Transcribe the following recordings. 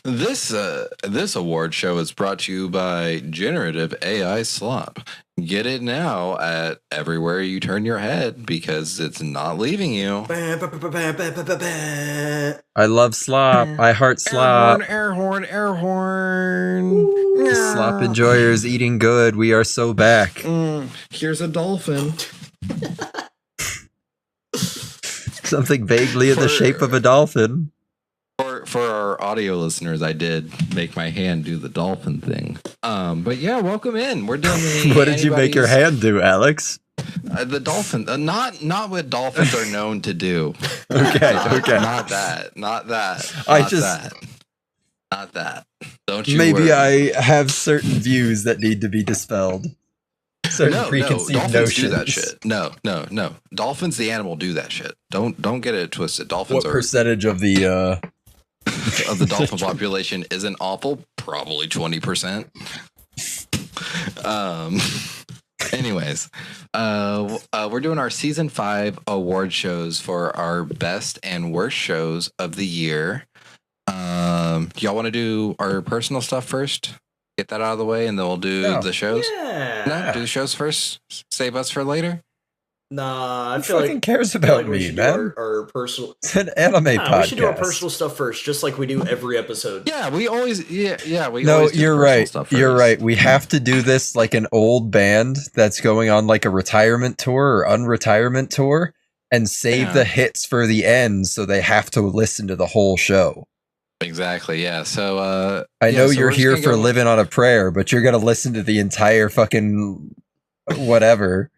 This award show is brought to you by Generative AI Slop. Get it now at everywhere you turn your head because it's not leaving you. I love slop. I heart slop. Air horn. Slop enjoyers eating good. We are so back. Here's a dolphin. Something vaguely in the shape of a dolphin. For our audio listeners, I did make my hand do the dolphin thing. But yeah, welcome in. We're doing the What did you make your hand do, Alex? The dolphin. Not what dolphins are known to do. Okay. Not that. Not that. Don't you Maybe worry. I have certain views that need to be dispelled. Certain preconceived dolphins notions. do that shit. No. Dolphins, the animal, do that shit. Don't get it twisted. Dolphins What are percentage of the of the dolphin population isn't awful? Probably 20%. Anyways, we're doing our season 5 award shows for our best and worst shows of the year. Do y'all want to do our personal stuff first? Get that out of the way, and then we'll do the shows. Yeah. No, do the shows first. Save us for later. Nah, I Who feel fucking like cares I feel about like we me, should do man? our personal. It's an anime podcast. We should do our personal stuff first, just like we do every episode. Yeah, we always. Yeah. We No, always do you're the personal right. stuff You're first. right. We have to do this like an old band that's going on like a retirement tour or unretirement tour and save the hits for the end so they have to listen to the whole show. Exactly. Yeah. So I know so you're we're just here gonna for go- living on a prayer, but you're going to listen to the entire fucking whatever.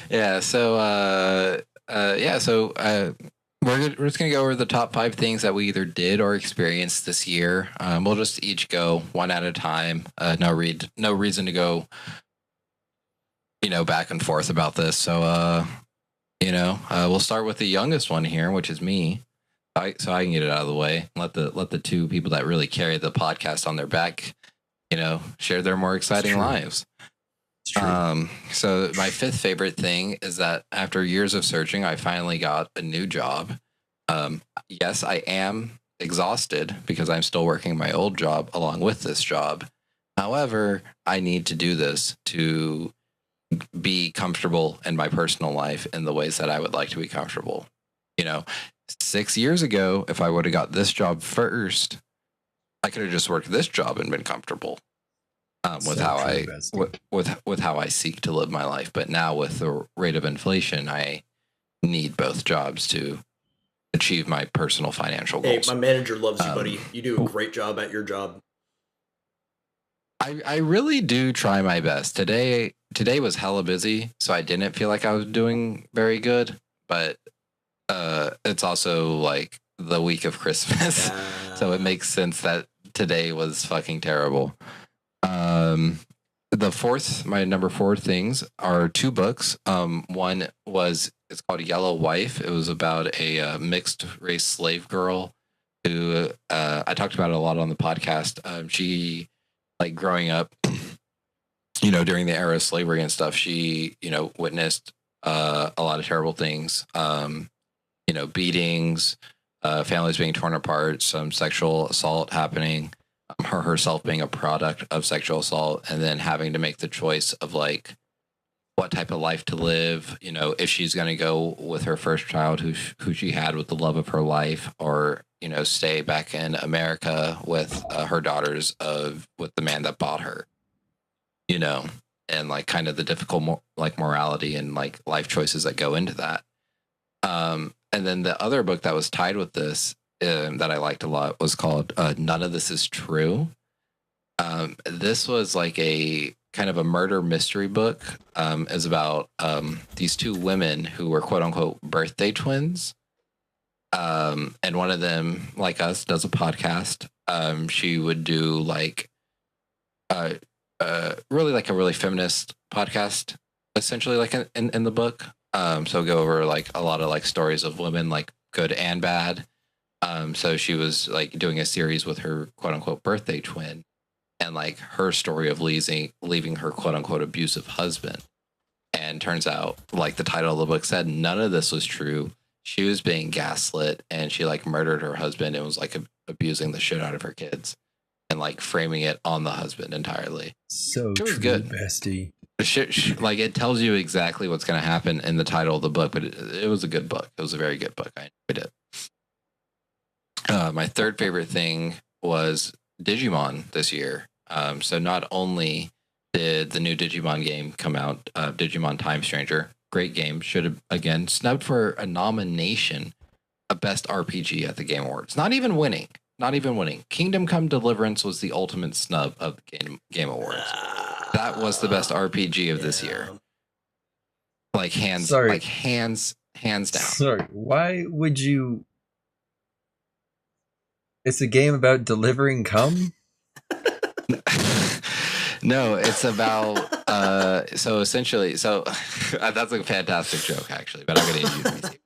Yeah. So we're just gonna go over the top 5 things that we either did or experienced this year. We'll just each go one at a time. No reason to go, back and forth about this. So we'll start with the youngest one here, which is me. So I can get it out of the way. Let the two people that really carry the podcast on their back, share their more exciting lives. It's true. So my 5th favorite thing is that after years of searching, I finally got a new job. Yes, I am exhausted because I'm still working my old job along with this job. However, I need to do this to be comfortable in my personal life in the ways that I would like to be comfortable. 6 years ago, if I would have got this job first, I could have just worked this job and been comfortable. With how I seek to live my life. But now with the rate of inflation, I need both jobs to achieve my personal financial goals. Hey, my manager loves you, buddy. You do a great job at your job. I really do try my best. Today was hella busy, so I didn't feel like I was doing very good. But it's also like the week of Christmas, so it makes sense that today was fucking terrible. My number 4 things are 2 books. One it's called Yellow Wife. It was about a mixed race slave girl who I talked about it a lot on the podcast. She, like, growing up, during the era of slavery and stuff, she, witnessed a lot of terrible things. Beatings, families being torn apart, some sexual assault happening. Her herself being a product of sexual assault, and then having to make the choice of like what type of life to live. If she's going to go with her first child, who she had with the love of her life, or stay back in America with her daughters with the man that bought her. And like kind of the difficult morality and like life choices that go into that. And then the other book that was tied with this, that I liked a lot, was called None of This Is True. This was like a kind of a murder mystery book. Is about these 2 women who were quote unquote birthday twins. And one of them, like us, does a podcast. She would do like really like a really feminist podcast, essentially, like in the book. So go over like a lot of like stories of women, like good and bad. So she was like doing a series with her quote unquote birthday twin, and like her story of leaving her quote unquote abusive husband. And turns out, like the title of the book said, none of this was true. she was being gaslit and she like murdered her husband and was like abusing the shit out of her kids and like framing it on the husband entirely. So It was true, good. bestie. Like it tells you exactly what's going to happen in the title of the book, but it was a good book. It was a very good book. I enjoyed it. My third favorite thing was Digimon this year. So not only did the new Digimon game come out, Digimon Time Stranger, great game, should have again snubbed for a nomination of Best RPG at the Game Awards. Not even winning. Kingdom Come Deliverance was the ultimate snub of the Game Awards. That was the best RPG of this year. Like hands down. Sorry, why would you? It's a game about delivering cum? No, it's about so essentially that's a fantastic joke actually, but I'm gonna use it.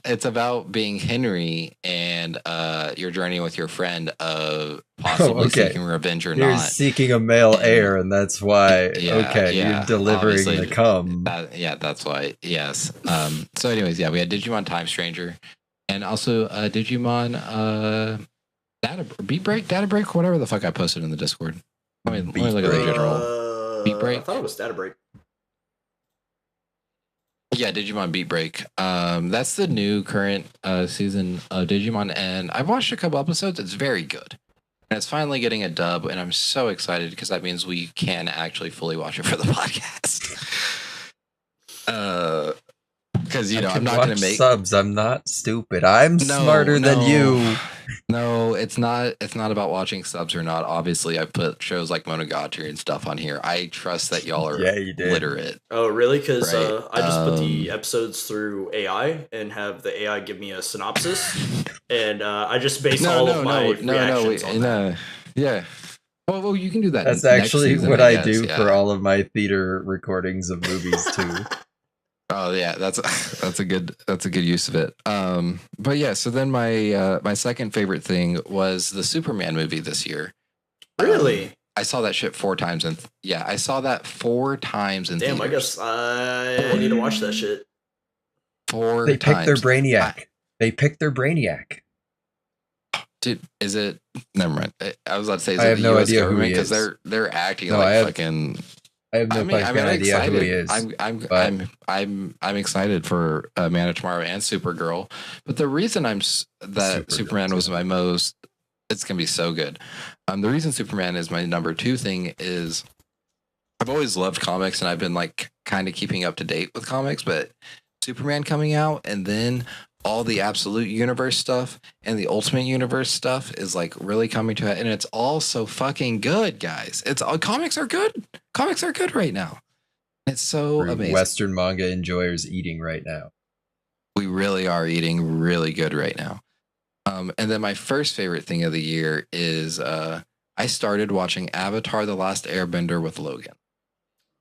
It's about being Henry and your journey with your friend of possibly seeking revenge or You're not. seeking a male heir, and that's why. You're delivering the cum. That's why. Yes. So, anyways, we had Digimon Time Stranger, and also Digimon Data Break, whatever the fuck I posted in the Discord. Let me look at the general Beat Break. I thought it was Data Break. Yeah, Digimon Beat Break. That's the new current season of Digimon, and I've watched a couple episodes. It's very good, and it's finally getting a dub, and I'm so excited because that means we can actually fully watch it for the podcast. Because I'm not going to make subs. I'm not stupid. I'm smarter than you. No, it's not. It's not about watching subs or not. Obviously, I put shows like Monogatari and stuff on here. I trust that y'all are literate. Oh, really? Because I just put the episodes through AI and have the AI give me a synopsis, and I just base all of my reactions on that. Yeah. Well, you can do that. That's actually what I do for all of my theater recordings of movies too. Oh yeah, that's a good use of it. But yeah, so then my second favorite thing was the Superman movie this year. Really? I saw that shit 4 times I saw that 4 times in Damn, theaters. I guess I need to watch that shit. 4 They times. picked their Brainiac. They picked their Brainiac. Dude, is it? Never mind. I was about to say, is I it have the no US idea who government? he Because is. they're acting No, like fucking. I have no fucking idea who he is. I'm excited for Man of Tomorrow and Supergirl, but the reason Superman was my most, it's gonna be so good. The reason Superman is my number 2 thing is I've always loved comics and I've been like kind of keeping up to date with comics, but Superman coming out and then all the Absolute Universe stuff and the Ultimate Universe stuff is like really coming to it, and it's all so fucking good, guys. It's all comics are good. Comics are good right now. It's so amazing. Western manga enjoyers eating right now. We really are eating really good right now. And then my first favorite thing of the year is I started watching Avatar: The Last Airbender with Logan.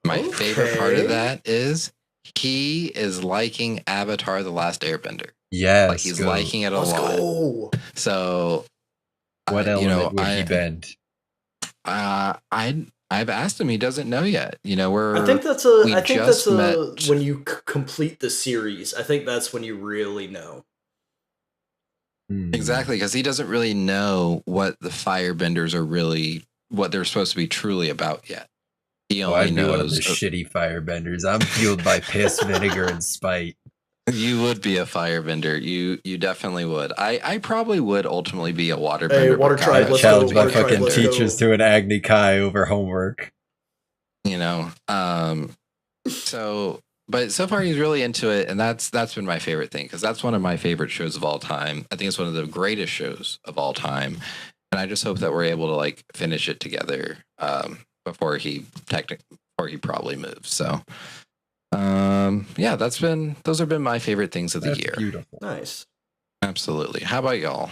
My favorite part of that is he is liking Avatar: The Last Airbender. Yes, like he's liking it a lot. So, what element would he bend? I've asked him. He doesn't know yet. I think that's when you complete the series. I think that's when you really know. Exactly, because he doesn't really know what the firebenders are really, what they're supposed to be truly about yet. He only knows one of the shitty firebenders. I'm fueled by piss, vinegar, and spite. You would be a firebender. You definitely would. I probably would ultimately be a waterbender. Hey, water tribe, let's challenge go. my fucking teachers to an Agni Kai over homework. But so far he's really into it, and that's been my favorite thing, because that's one of my favorite shows of all time. I think it's one of the greatest shows of all time, and I just hope that we're able to like finish it together before he probably moves. So. Those have been my favorite things of the year. Beautiful. Nice. Absolutely. How about y'all?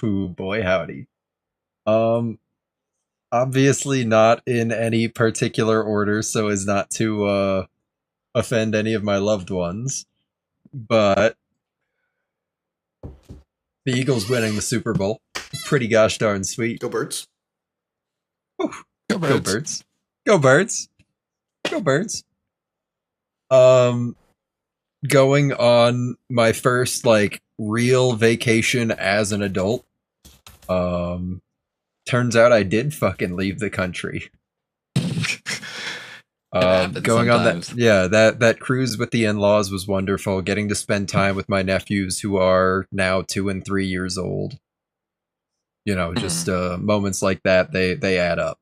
Ooh, boy, howdy. Obviously not in any particular order, so as not to offend any of my loved ones. But the Eagles winning the Super Bowl. Pretty gosh darn sweet. Go Birds. Ooh, go Birds. Go Birds. Go Birds. Go Birds. going on my first like real vacation as an adult. Turns out I did fucking leave the country. Going sometimes. On that cruise with the in-laws was wonderful. Getting to spend time with my nephews who are now 2 and 3 years old. You know, just moments like that, they add up.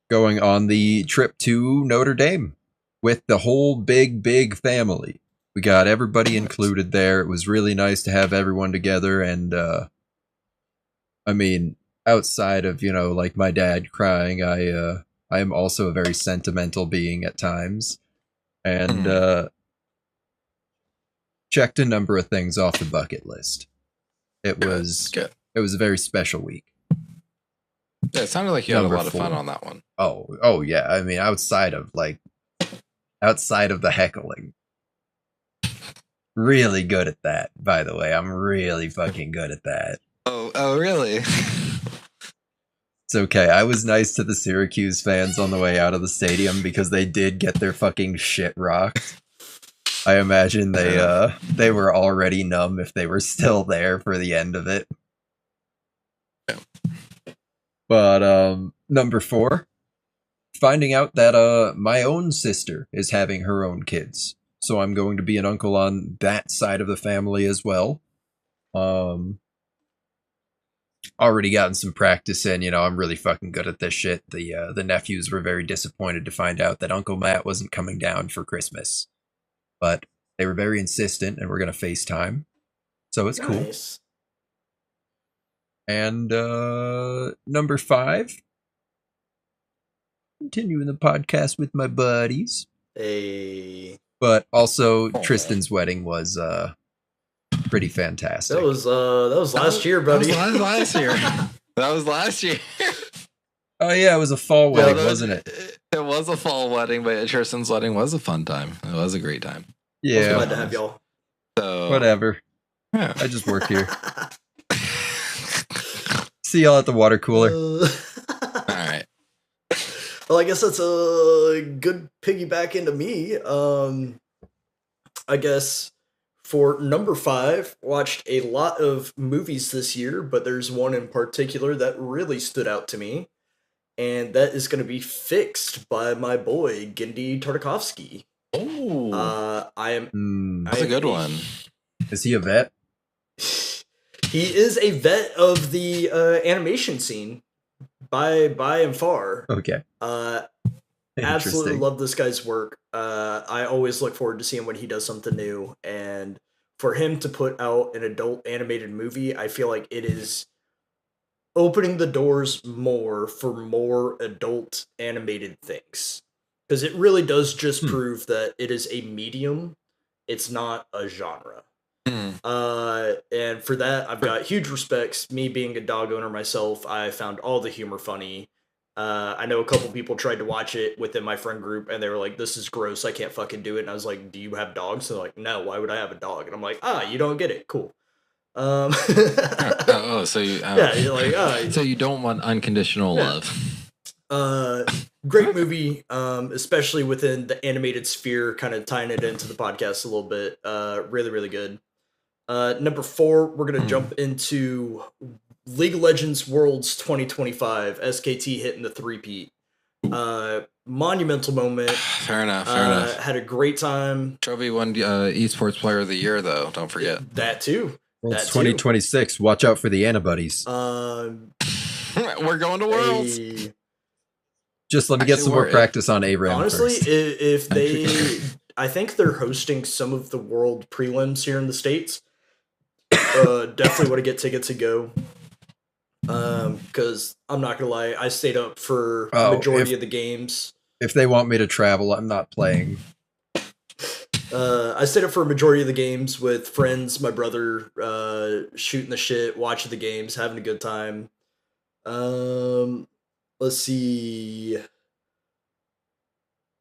Going on the trip to Notre Dame with the whole big family. We got everybody included there. It was really nice to have everyone together. And, I mean, outside of, you know, like my dad crying, I am also a very sentimental being at times. And, checked a number of things off the bucket list. It was a very special week. Yeah, it sounded like you had a lot of fun on that one. Oh yeah. I mean, outside of the heckling. Really good at that, by the way. I'm really fucking good at that. Oh really? It's okay. I was nice to the Syracuse fans on the way out of the stadium because they did get their fucking shit rocked. I imagine they were already numb if they were still there for the end of it. Yeah. But number 4, finding out that my own sister is having her own kids. So I'm going to be an uncle on that side of the family as well. Already gotten some practice in, you know, I'm really fucking good at this shit. The nephews were very disappointed to find out that Uncle Matt wasn't coming down for Christmas. But they were very insistent and we're going to FaceTime. So it's nice. Cool. And number 5, continuing the podcast with my buddies. Hey. But also Tristan's wedding was pretty fantastic. That was last year, buddy. That was last year. That was last year. Oh yeah, it was a fall wedding, wasn't it? It was a fall wedding, but Tristan's wedding was a fun time. It was a great time. Yeah. I was glad to have y'all. So, whatever. Yeah. I just work here. See y'all at the water cooler. All right. Well, I guess that's a good piggyback into me. I guess for number 5, watched a lot of movies this year, but there's one in particular that really stood out to me, and that is going to be Fixed by my boy Gendy Tartakovsky. Oh, that's a good one. Is he a vet? He is a vet of the animation scene by and far. Okay. Absolutely love this guy's work. I always look forward to seeing when he does something new, and for him to put out an adult animated movie, I feel like it is opening the doors more for more adult animated things. Because it really does just prove that it is a medium. It's not a genre. And for that, I've got huge respects. Me being a dog owner myself, I found all the humor funny. I know a couple people tried to watch it within my friend group, and they were like, this is gross, I can't fucking do it. And I was like, do you have dogs? And they're like, no, why would I have a dog? And I'm like, you don't get it. Cool. So you you're like, so you don't want unconditional love. Great movie, especially within the animated sphere, kind of tying it into the podcast a little bit. Really, really good. Number 4, we're going to jump into League of Legends Worlds 2025, SKT hitting the 3-peat. Monumental moment. Fair enough. Had a great time. Trophy won esports player of the year, though. Don't forget. That too. Worlds 2026. Watch out for the Anibuddies. We're going to Worlds. Just let me get some more practice on ARAM. Honestly, first. if they, I think they're hosting some of the world prelims here in the States. Definitely want to get tickets to go. Because I'm not gonna lie, I stayed up for majority of the games. If they want me to travel, I'm not playing. I stayed up for a majority of the games with friends, my brother, shooting the shit, watching the games, having a good time. Let's see.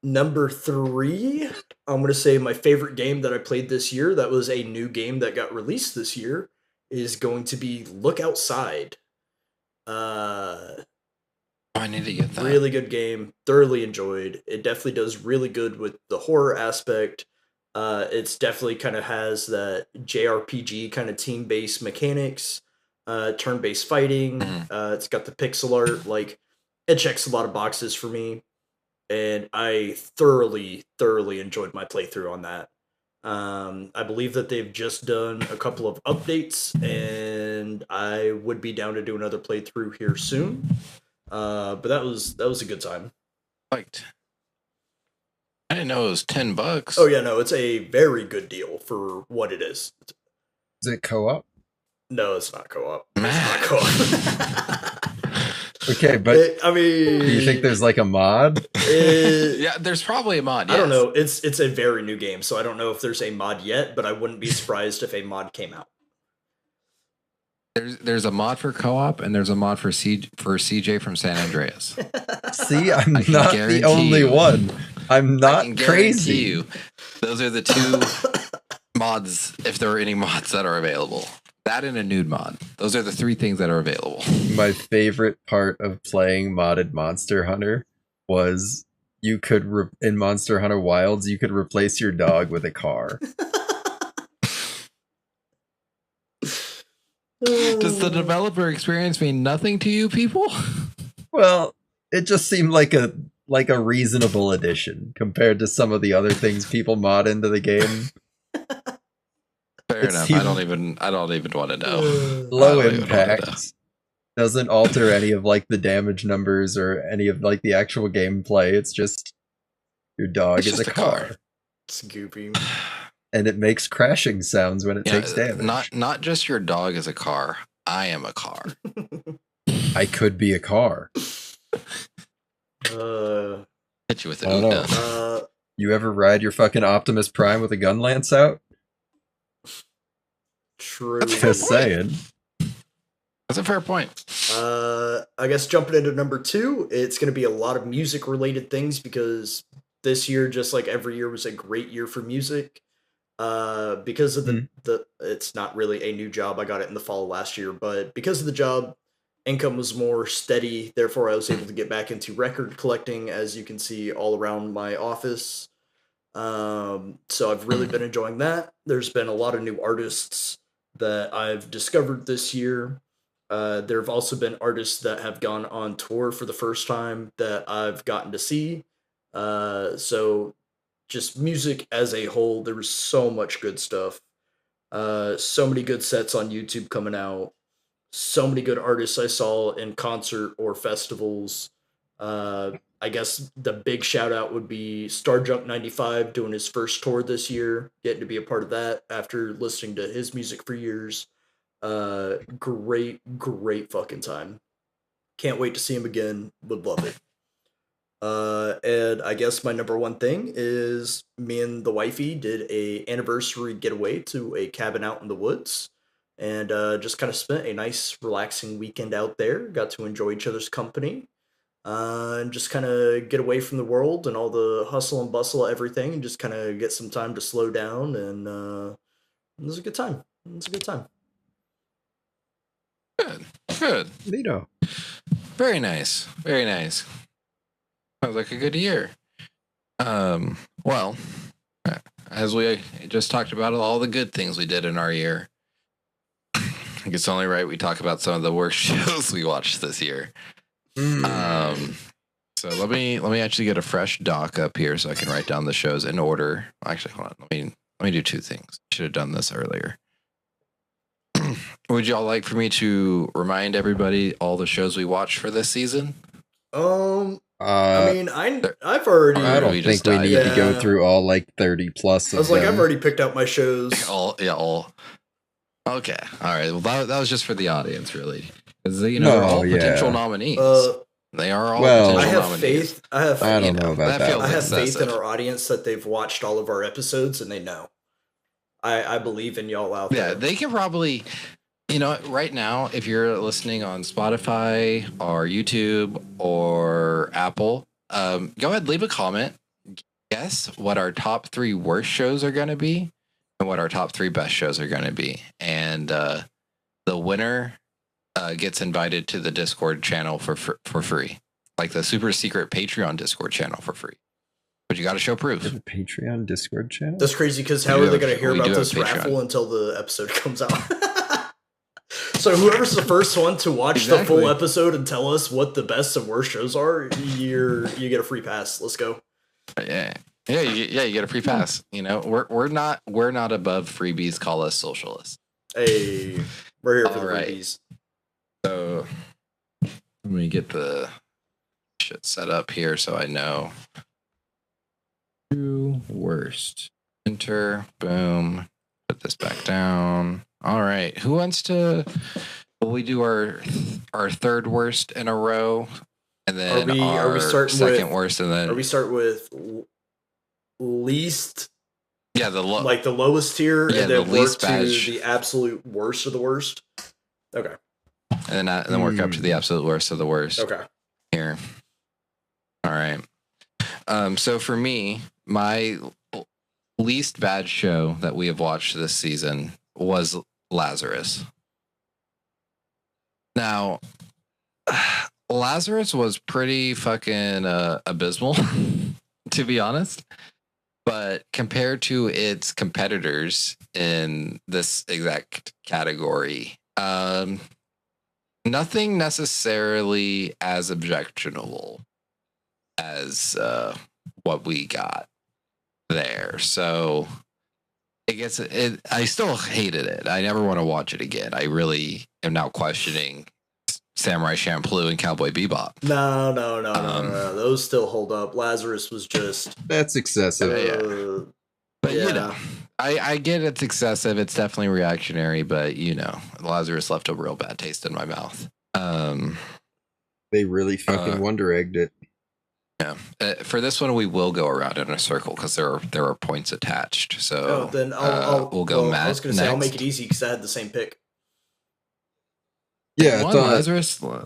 Number 3, I'm going to say my favorite game that I played this year, that was a new game that got released this year, is going to be Look Outside. I need to get that. Really good game. Thoroughly enjoyed. It definitely does really good with the horror aspect. It's definitely kind of has that JRPG kind of team-based mechanics, turn-based fighting. It's got the pixel art. Like, it checks a lot of boxes for me, and I thoroughly enjoyed my playthrough on that. I believe that they've just done a couple of updates, and I would be down to do another playthrough here soon. But that was a good time. Liked. I didn't know it was $10. Oh yeah, no, it's a very good deal for what it is. Is it co-op? No, it's not co-op. Man. It's not co-op. Okay, but I mean, do you think there's like a mod? Yeah, there's probably a mod. Yes. I don't know. It's a very new game, so I don't know if there's a mod yet, but I wouldn't be surprised if a mod came out. There's a mod for co-op, and there's a mod for CJ from San Andreas. See, I'm not the only one. I'm not crazy. You, those are the two mods, if there are any mods that are available. That and a nude mod. Those are the three things that are available. My favorite part of playing modded Monster Hunter was you could, in Monster Hunter Wilds, you could replace your dog with a car. Does the developer experience mean nothing to you people? Well, it just seemed like a reasonable addition compared to some of the other things people mod into the game. Fair enough. I don't even want to know. Low impact. Doesn't alter any of like the damage numbers or any of like the actual gameplay. It's just your dog is a car. It's goopy. And it makes crashing sounds when it takes damage. Not just your dog is a car. I am a car. I could be a car. Hit you with an you ever ride your fucking Optimus Prime with a gun lance out? True. Just saying. That's a fair point. I guess jumping into number 2, it's going to be a lot of music related things because this year, just like every year, was a great year for music. Because of the it's not really a new job. I got it in the fall of last year, but because of the job, income was more steady. Therefore, I was able to get back into record collecting, as you can see all around my office. So I've really been enjoying that. There's been a lot of new artists that I've discovered this year. There have also been artists that have gone on tour for the first time that I've gotten to see. So just music as a whole, there was so much good stuff. So many good sets on YouTube coming out. So many good artists I saw in concert or festivals. I guess the big shout out would be Starjunk 95 doing his first tour this year, getting to be a part of that after listening to his music for years. Great fucking time. Can't wait to see him again. Would love it. And I guess my number one thing is me and the wifey did a anniversary getaway to a cabin out in the woods, and just kind of spent a nice relaxing weekend out there. Got to enjoy each other's company, and just kind of get away from the world and all the hustle and bustle of everything, and just kind of get some time to slow down. And it was a good time. Good. Neato. Very nice. Sounds like a good year. Well, as we just talked about all the good things we did in our year, I think it's only right we talk about some of the worst shows we watched this year. So let me actually get a fresh doc up here so I can write down the shows in order. Actually, hold on. Let me do two things. Should have done this earlier. Would y'all like for me to remind everybody all the shows we watched for this season? I mean, I've already. I don't think we need to go through all like 30 plus. I was like, I've already picked out my shows. all. Okay, all right. Well, that was just for the audience, really, because they're all potential nominees. They are all potential nominees. I don't know about that. I have faith in our audience that they've watched all of our episodes and they know. I believe in y'all out there. Yeah, they can probably. Right now, if you're listening on Spotify or YouTube or Apple, go ahead, leave a comment. Guess what our top 3 worst shows are going to be and what our top 3 best shows are going to be. And the winner gets invited to the Discord channel for free. like the super secret Patreon Discord channel for free. But you got to show proof. The Patreon Discord channel? That's crazy because how are they going to hear about this raffle until the episode comes out? So whoever's the first one to watch the full episode and tell us what the best and worst shows are, you get a free pass. Let's go. Yeah, you get a free pass. You know, we're not above freebies. Call us socialists. Hey, we're here for the freebies. So let me get the shit set up here so I know. Worst. Enter. Boom. Put this back down. All right. Who wants to? Will we do our third worst in a row, and then are we starting second with, worst, and then are we start with least? Yeah, the lowest tier, yeah, and then the work badge. to the absolute worst of the worst. Okay. And then work up to the absolute worst of the worst. Okay. Here. All right. So for me, my least bad show that we have watched this season was Lazarus. Now, Lazarus was pretty fucking abysmal, to be honest. But compared to its competitors in this exact category, nothing necessarily as objectionable as what we got there. So I still hated it. I never want to watch it again. I really am now questioning Samurai Champloo and Cowboy Bebop. No. Those still hold up. Lazarus was just... That's excessive. But you know, I get it's excessive. It's definitely reactionary, but you know, Lazarus left a real bad taste in my mouth. They really fucking Wonder Egged it. Yeah. For this one, we will go around in a circle because there are points attached. So then we'll go Matt. I was going to say I'll make it easy because I had the same pick. Yeah, I thought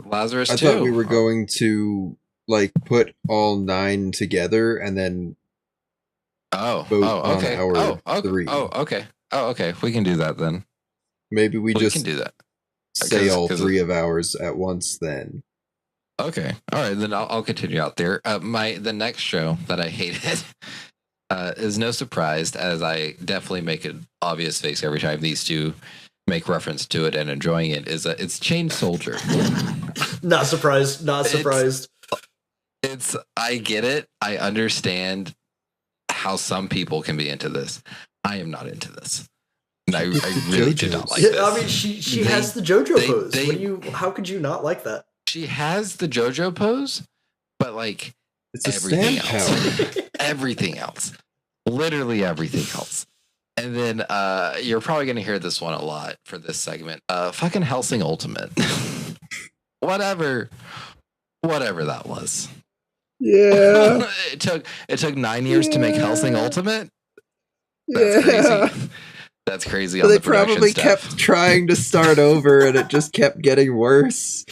Lazarus I too. thought we were going to like put all 9 together and then okay. We can do that then. Maybe we can do that. Say all 3 of ours at once then. Okay. All right. Then I'll continue out there. The next show that I hated is no surprise, as I definitely make an obvious face every time these two make reference to it and enjoying it. It's Chain Soldier. Not surprised. I get it. I understand how some people can be into this. I am not into this. And I really do not like this. I mean, she has the JoJo pose. How could you not like that? She has the JoJo pose, but like it's a everything else. Everything else. Literally everything else. And then you're probably going to hear this one a lot for this segment. Fucking Hellsing Ultimate. whatever that was. Yeah. it took 9 years to make Hellsing Ultimate. That's crazy. That's crazy. They probably kept trying to start over and it just kept getting worse.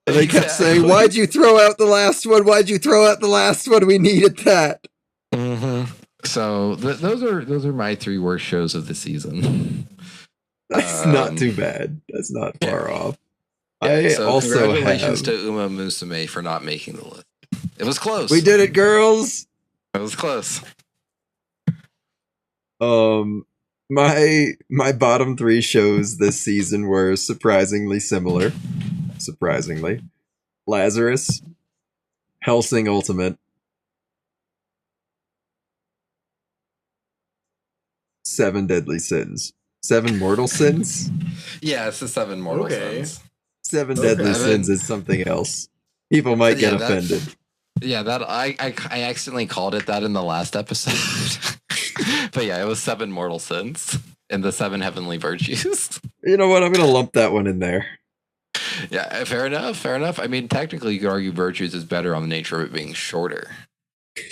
And they kept saying, "Why'd you throw out the last one? Why'd you throw out the last one? We needed that." Mm-hmm. So those are my 3 worst shows of the season. That's not too bad. That's not far off. Yeah, congratulations to Uma Musume for not making the list. It was close. We did it, girls. It was close. My bottom 3 shows this season were surprisingly similar. Surprisingly, Lazarus, Hellsing Ultimate, 7 Deadly Sins, 7 Mortal Sins. Yeah, it's the 7 Mortal Sins. 7 Deadly Sins is something else. People might get offended. That I accidentally called it that in the last episode. But yeah, it was 7 Mortal Sins and the 7 Heavenly Virtues. You know what? I'm gonna lump that one in there. Yeah, fair enough. I mean, technically, you could argue Virtues is better on the nature of it being shorter.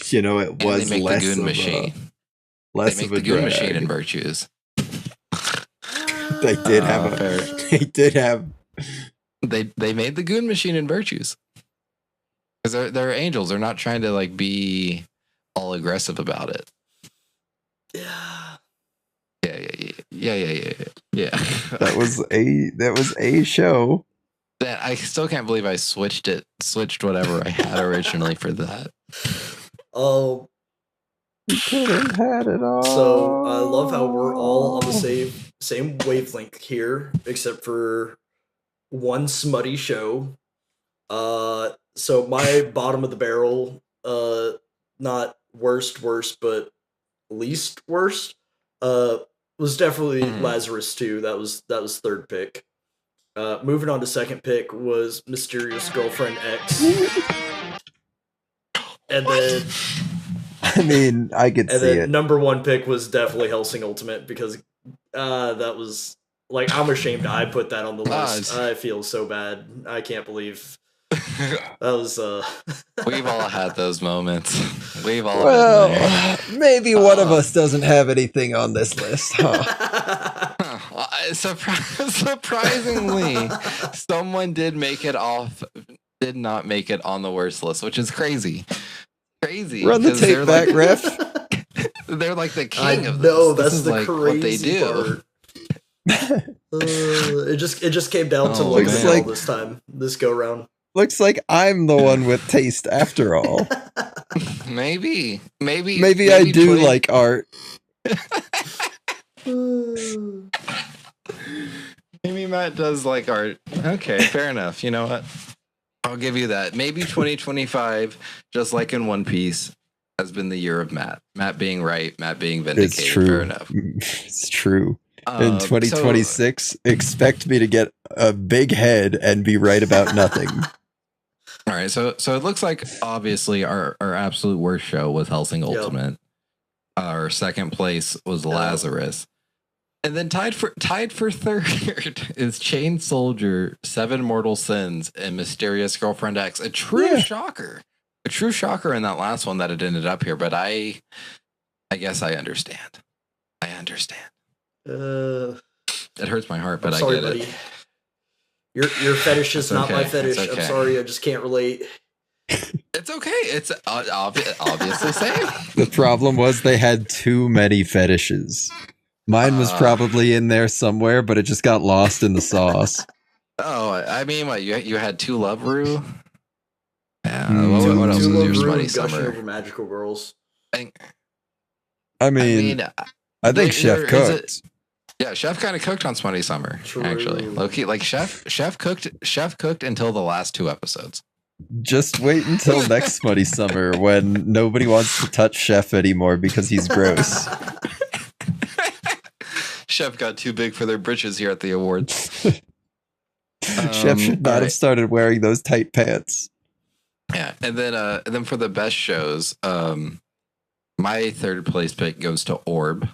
You know, it was they make less the Goon of Machine. Less they make of a the Goon drag. Machine in Virtues. They did have They did have. They made the Goon Machine in Virtues because they're angels. They're not trying to like be all aggressive about it. Yeah. That was a show. That I still can't believe I switched whatever I had originally for that. Oh, you could have had it all. So I love how we're all on the same wavelength here, except for one smutty show. So my bottom of the barrel, not worst, but least worst, was definitely Lazarus 2. That was third pick. Moving on to second pick was Mysterious Girlfriend X. And then I mean, I could see it. Number one pick was definitely Hellsing Ultimate because that was like, I'm ashamed I put that on the list. I feel so bad. I can't believe that was. We've all had those moments. We've all. Well, maybe one of us doesn't have anything on this list, huh? Surprisingly, someone did not make it on the worst list, which is crazy. Run the tape back, ref. They're like the king of this. No, that's the like crazy what they do. It just came down to this go round. Looks like I'm the one with taste after all. Maybe I do like art. Maybe Matt does like art. Okay, fair enough. You know what? I'll give you that. Maybe 2025, just like in One Piece, has been the year of Matt. Matt being right, Matt being vindicated. It's true. Fair enough. It's true. In 2026, expect me to get a big head and be right about nothing. All right, so it looks like obviously our absolute worst show was Hellsing Ultimate. Yep. Our second place was Lazarus. And then tied for third is Chain Soldier, Seven Mortal Sins, and Mysterious Girlfriend X. A true shocker. A true shocker in that last one that it ended up here, but I guess I understand. It hurts my heart, but I get it. Your fetish is not my fetish. Okay. I'm sorry, I just can't relate. It's okay. It's obviously same. The problem was they had too many fetishes. Mine was probably in there somewhere, but it just got lost in the sauce. Oh, I mean, what you had two Love Rue? Yeah. What else was your smutty summer? Over Magical Girls. I think Chef cooked. Yeah, Chef kind of cooked on Smutty Summer. True. Actually, low-key, like Chef cooked until the last two episodes. Just wait until next Smutty Summer when nobody wants to touch Chef anymore because he's gross. Chef got too big for their britches here at the awards. Chef should not have started wearing those tight pants. Yeah, and then for the best shows, my third place pick goes to Orb.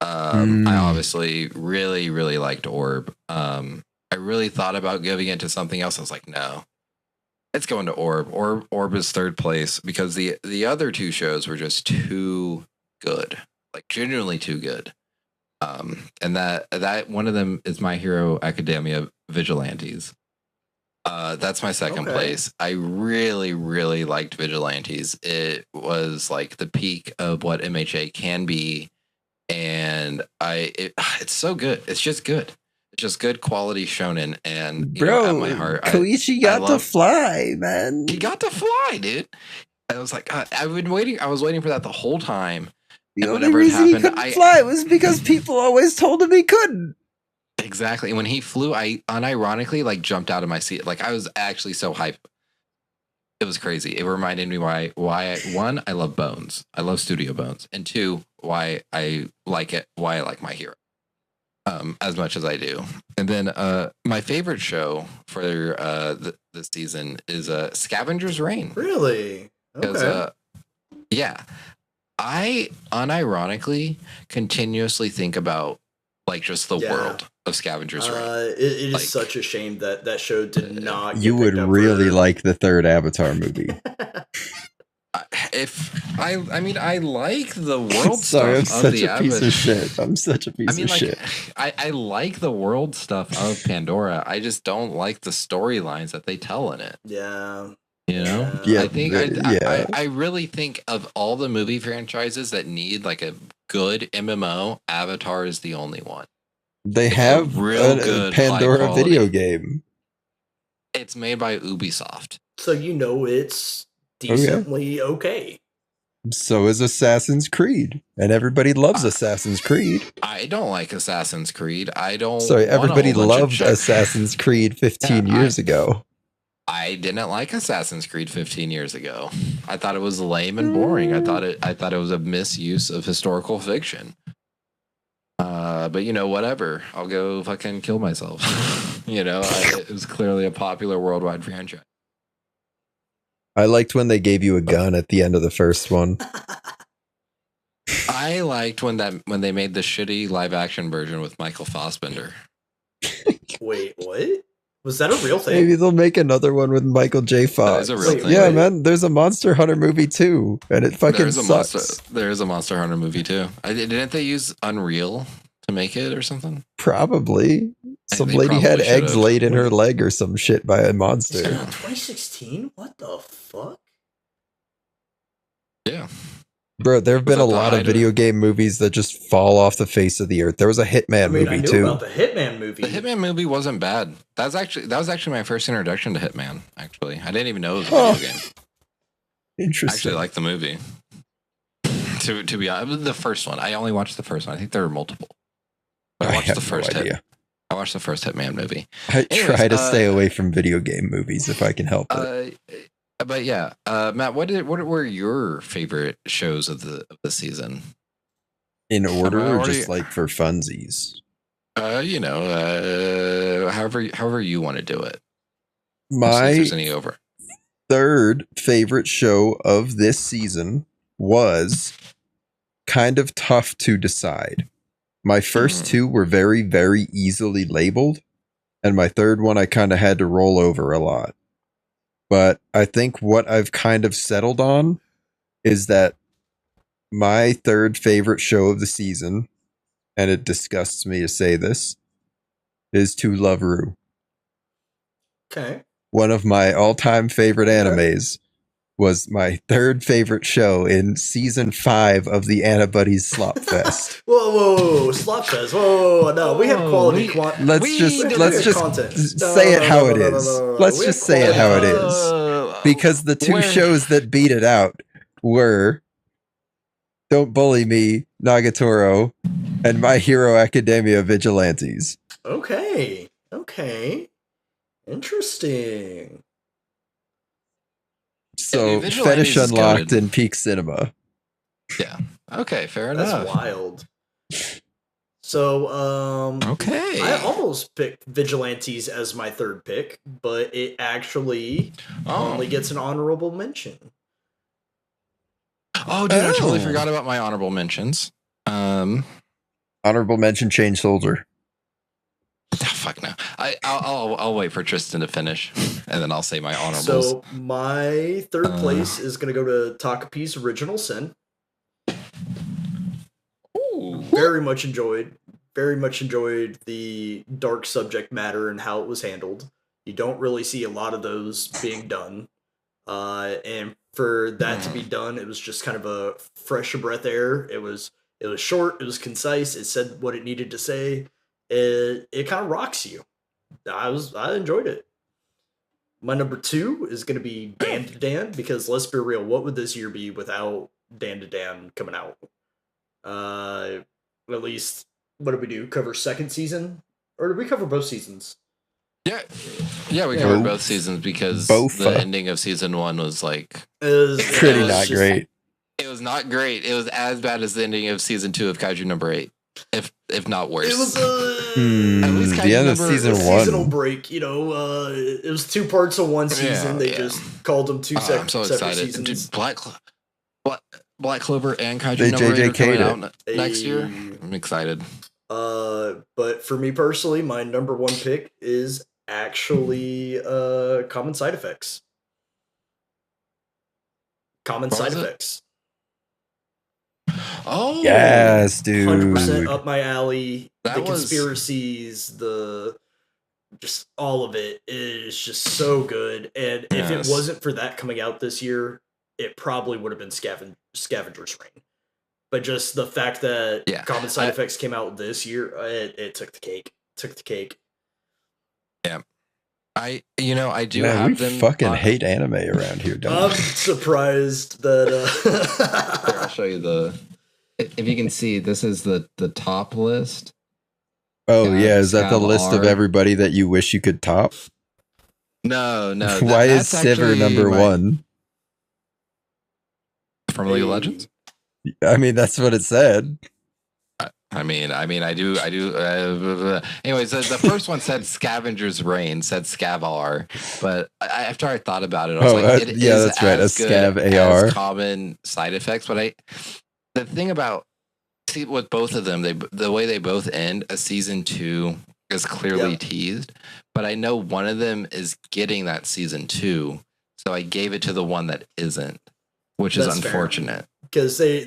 I obviously really, really liked Orb. I really thought about giving it to something else. I was like, no, it's going to Orb. Orb is third place because the other two shows were just too good, like genuinely too good. And that one of them is My Hero Academia Vigilantes. That's my second place. I really, really liked Vigilantes. It was like the peak of what MHA can be. And it's so good. It's just good. It's just good quality shonen. And at my heart, Koichi got to fly, man. He got to fly, dude. I was like, I've been waiting. I was waiting for that the whole time. The only reason he couldn't fly was because people always told him he couldn't. Exactly. When he flew, I unironically like jumped out of my seat. Like I was actually so hyped. It was crazy. It reminded me why one, I love Bones. I love Studio Bones. And two, why I like it, why I like My Hero as much as I do. And then my favorite show for this season is Scavenger's Reign. Really? Okay. Yeah. I unironically continuously think about like just the world of Scavenger's Reign. It is like, such a shame that show did not. You would really like the third Avatar movie. I like the world Sorry, stuff I'm such a piece of shit. I'm such a piece of shit. I like the world stuff of Pandora. I just don't like the storylines that they tell in it. Yeah. You know? Yeah. I think I really think of all the movie franchises that need like a good MMO, Avatar is the only one. They have a Pandora video game. It's made by Ubisoft. So it's decently okay. So is Assassin's Creed, and everybody loves Assassin's Creed. I don't like Assassin's Creed. I don't. Sorry, everybody loved Assassin's Creed 15 years ago. I didn't like Assassin's Creed 15 years ago. I thought it was lame and boring. I thought it was a misuse of historical fiction. But whatever. I'll go fucking kill myself. It was clearly a popular worldwide franchise. I liked when they gave you a gun at the end of the first one. I liked when they made the shitty live action version with Michael Fassbender. Wait, what? Was that a real thing? Maybe they'll make another one with Michael J. Fox. That is a real thing. Yeah, man. There's a Monster Hunter movie too, and it fucking sucks. There is a Monster Hunter movie too. Didn't they use Unreal to make it or something? Probably. Some lady had eggs laid in her leg or some shit by a monster. 2016? What the fuck? Yeah. Bro, there have been a lot of video game movies that just fall off the face of the earth. There was a Hitman movie too. About the Hitman movie. The Hitman movie wasn't bad. That was actually my first introduction to Hitman. Actually, I didn't even know it was a video game. Interesting. I actually liked the movie. To be honest, the first one. I only watched the first one. I think there were multiple. But I watched the first idea. I watched the first Hitman movie. I try to stay away from video game movies if I can help it. But yeah, Matt, what were your favorite shows of the season? In order, or just like for funsies? However you want to do it. My third favorite show of this season was kind of tough to decide. My first two were very, very easily labeled, and my third one I kind of had to roll over a lot. But I think what I've kind of settled on is that my third favorite show of the season, and it disgusts me to say this, is To Love Ru. Okay. One of my all-time favorite animes was my third favorite show in season 5 of the Anibuddies Slop Fest. Whoa, Slop Fest. Whoa, no, we have quality content. Let's just say it how it is. Let's just say it how it is. Because the two shows that beat it out were Don't Bully Me, Nagatoro, and My Hero Academia Vigilantes. Okay. Interesting. So, Fetish Unlocked in Peak Cinema. Yeah. Okay, fair enough. That's wild. So, okay. I almost picked Vigilantes as my third pick, but it actually only gets an honorable mention. Oh, dude, I totally forgot about my honorable mentions. Honorable mention, Chain Soldier. Fuck no. I'll wait for Tristan to finish, and then I'll say my honorables. So my third place is going to go to Takapi's Original Sin. Ooh. Very much enjoyed the dark subject matter and how it was handled. You don't really see a lot of those being done. And for that to be done, it was just kind of a fresh breath air. It was short, it was concise, it said what it needed to say. It kind of rocks you. I enjoyed it. My number 2 is going to be Dan to Dan, because let's be real, what would this year be without Dan to Dan coming out? At least, what did we do? Cover second season? Or did we cover both seasons? Yeah, we covered both seasons because the ending of season 1 was like... Pretty not great. It was not great. It was as bad as the ending of season 2 of Kaiju number 8. If not worse. It was at least the end of season 1. Seasonal break, it was 2 parts of one season. They just called them 2 I'm so separate excited. seasons. Dude, Black Clover and Kaiju number 8 are coming out next year. I'm excited. But for me personally, my number 1 pick is actually Common Side Effects. Common Side Effects. Oh yes, dude! 100% up my alley. The conspiracies, just all of it is just so good. And if it wasn't for that coming out this year, it probably would have been Scavenger's Reign. But just the fact that Common Side Effects came out this year, it took the cake. Yeah. I do Man, have we them. fucking hate anime around here, don't I'm we? surprised that. Here, I'll show you the. If you can see, this is the top list. Oh yeah, is that the list of R. everybody that you wish you could top? No. Why is Sivir number one? From League of Legends? I mean, that's what it said. I mean, I do. Anyways, the first one said Scavenger's Reign, said Scav R, but after I thought about it, I was like, it yeah, is that's right, a as good Scav AR. as common side effects. But the thing about with both of them, the way they both end, a season 2 is clearly teased, but I know one of them is getting that season 2, so I gave it to the one that isn't, which is unfortunate because they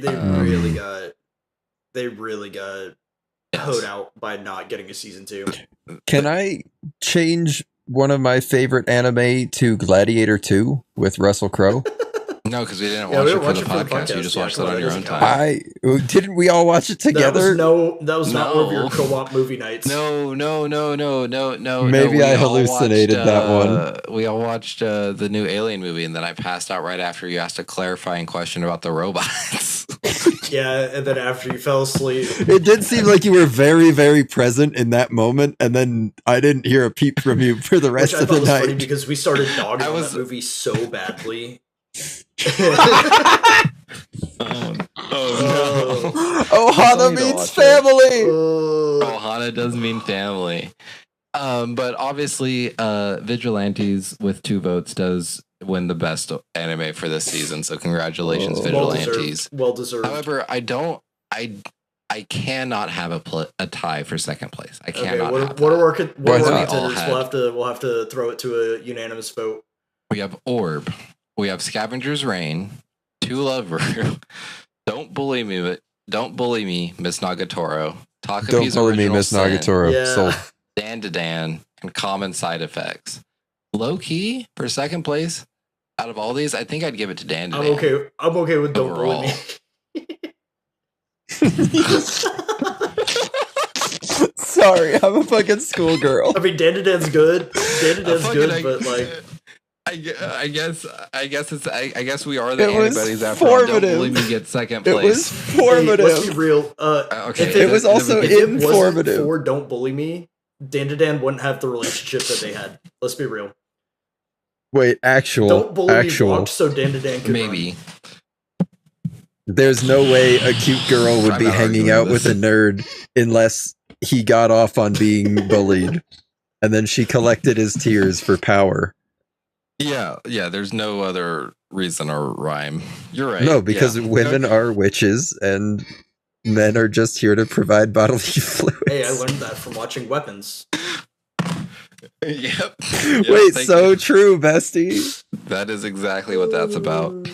really got hoed out by not getting a season 2. Can I change one of my favorite anime to Gladiator 2 with Russell Crowe? No, because we didn't watch it for the podcast. You just watched it on your own time. Didn't we all watch it together? That was not one of your co-op movie nights. No. Maybe I hallucinated that one. We all watched the new Alien movie, and then I passed out right after you asked a clarifying question about the robots. Yeah, and then after you fell asleep. It did seem like you were very, very present in that moment, and then I didn't hear a peep from you for the rest of the night. Funny because we started dogging on that movie so badly. Ohana means family. Ohana does mean family. But obviously, Vigilantes with 2 votes does win the best anime for this season. So congratulations, Vigilantes. Well deserved. However, I cannot have a tie for second place. I cannot. What are our contenders? We'll have to throw it to a unanimous vote. We have Orb. We have Scavenger's Reign, To Lover, Don't Bully Me, Miss Nagatoro, Takapi's Don't Bully Me, Original Miss Sin, Nagatoro. Sold. Dan to Dan, and Common Side Effects. Low key for second place. Out of all these, I think I'd give it to Dan to Dan. I'm okay with Don't Bully Me. Sorry, I'm a fucking schoolgirl. I mean, Dan to Dan's good. But like. I guess we are the Anibuddies after all. Don't Bully Me gets second place. It was formative. Hey, let's be real. It was also informative. For Don't Bully Me, Dan to Dan wouldn't have the relationship that they had. Let's be real. Wait, Don't Bully Me walked so Dan to Dan could maybe. There's no way a cute girl would be hanging out with a nerd unless he got off on being bullied, and then she collected his tears for power. Yeah, there's no other reason or rhyme. You're right. No, because women are witches and men are just here to provide bodily fluids. Hey, I learned that from watching Weapons. Yep. Wait, so true, bestie. That is exactly what that's about.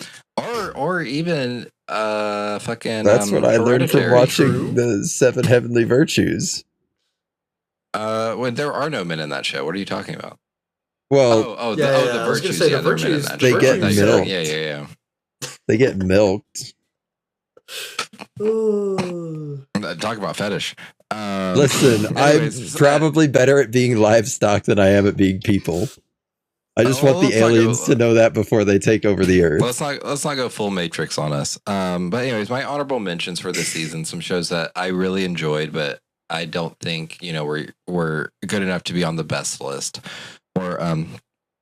Or even fucking that's what I learned from watching the 7 Heavenly Virtues. When there are no men in that show. What are you talking about? Well, the virtues. The virtues. They get milked. Yeah. They get milked. Talk about fetish. Listen, I'm probably better at being livestock than I am at being people. I just want the aliens to know that before they take over the earth. Let's not go full Matrix on us. But anyways, my honorable mentions for this season, some shows that I really enjoyed, but I don't think we're good enough to be on the best list. Or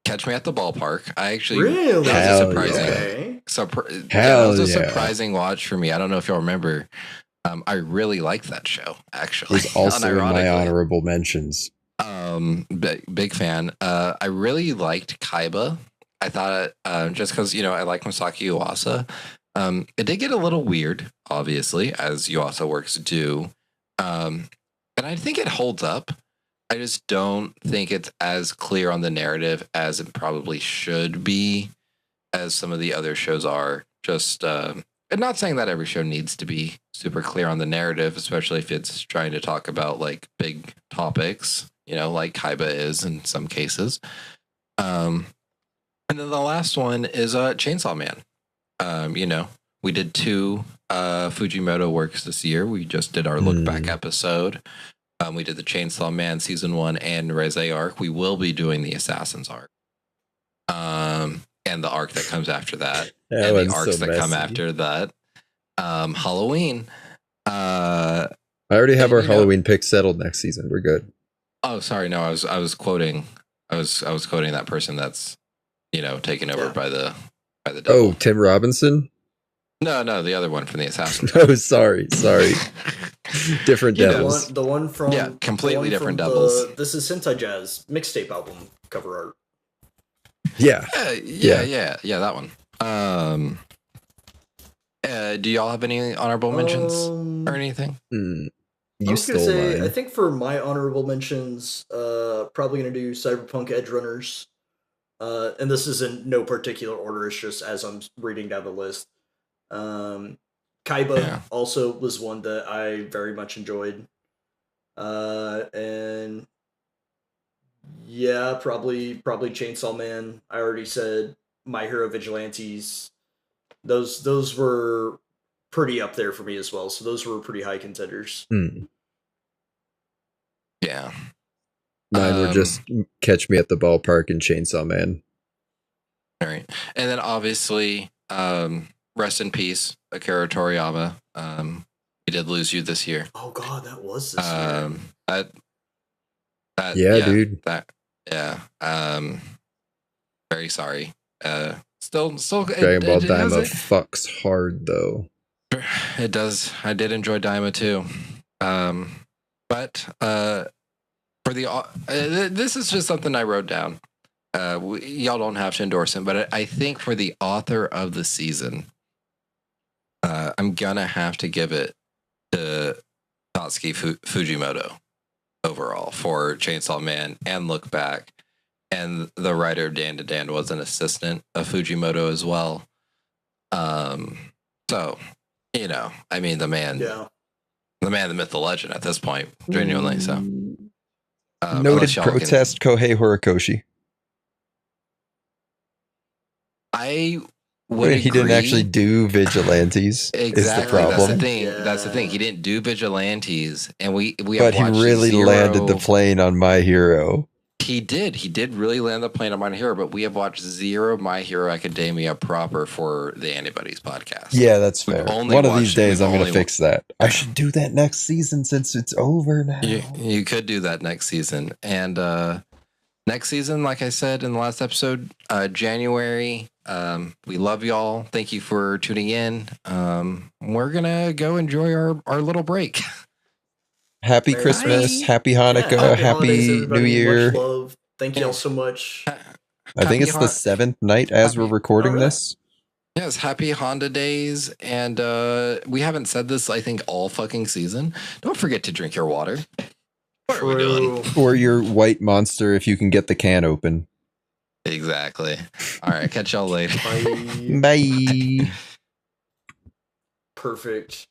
Catch Me at the Ballpark. I actually really that was a surprising watch for me. I don't know if y'all remember. I really liked that show. Actually, it's also in my honorable mentions. Big fan. I really liked Kaiba. I thought just because I like Masaki Yuasa. It did get a little weird, obviously, as Yuasa works do. And I think it holds up. I just don't think it's as clear on the narrative as it probably should be, as some of the other shows are. Just, and not saying that every show needs to be super clear on the narrative, especially if it's trying to talk about like big topics, like Kaiba is in some cases. And then the last one is Chainsaw Man. We did 2 Fujimoto works this year. We just did our look back episode. We did the Chainsaw Man season 1 and Reze arc. We will be doing the Assassins arc. And the arc that comes after that. And the arcs that come after that. Halloween. I already have our Halloween pick settled next season. We're good. Oh, sorry. No, I was quoting that person that's, taken over by the devil. Oh, Tim Robinson? No, the other one from the Assassins. Oh, sorry. Different devils. The one from completely different devils. This is Sentai Jazz mixtape album cover art. Yeah, that one. Do y'all have any honorable mentions or anything? I was gonna say, I think for my honorable mentions, probably gonna do Cyberpunk Edge Runners. And this is in no particular order, it's just as I'm reading down the list. Kaiba also was one that I very much enjoyed. And yeah, probably Chainsaw Man. I already said My Hero Vigilantes. Those were pretty up there for me as well. So those were pretty high contenders. Yeah. Mine were just Catch Me at the Ballpark and Chainsaw Man. All right. And then obviously, rest in peace, Akira Toriyama. We did lose you this year. Oh God, that was this year. Dude. Very sorry. Still Dragon Ball Daima fucks hard though. It does. I did enjoy Daima too. But for the this is just something I wrote down. Y'all don't have to endorse him, but I think for the author of the season, I'm gonna have to give it to Tatsuki Fujimoto overall for Chainsaw Man and Look Back. And the writer of Dan to Dan was an assistant of Fujimoto as well. So, I mean, the man, the myth, the legend at this point, genuinely. So, noted protest Kohei Horikoshi. I would agree. He didn't actually do Vigilantes. Exactly. Is the problem. That's the thing. That's the thing. He didn't do Vigilantes, and we. But he really landed the plane on My Hero. He did. He did really land the plane on My Hero, but we have watched zero My Hero Academia proper for the Anibuddies podcast. Yeah, that's fair. One of these days I'm going to fix that. I should do that next season since it's over now. You could do that next season. And next season, like I said in the last episode, January, we love y'all. Thank you for tuning in. We're going to go enjoy our little break. Happy Christmas, Happy Hanukkah, happy New Year. Much love. Thank you all so much. I think it's the 7th night as we're recording this. Yes, happy Honda days. And we haven't said this, I think, all fucking season. Don't forget to drink your water. What are we doing? Or your white monster if you can get the can open. Exactly. All right, catch y'all later. Bye. Perfect.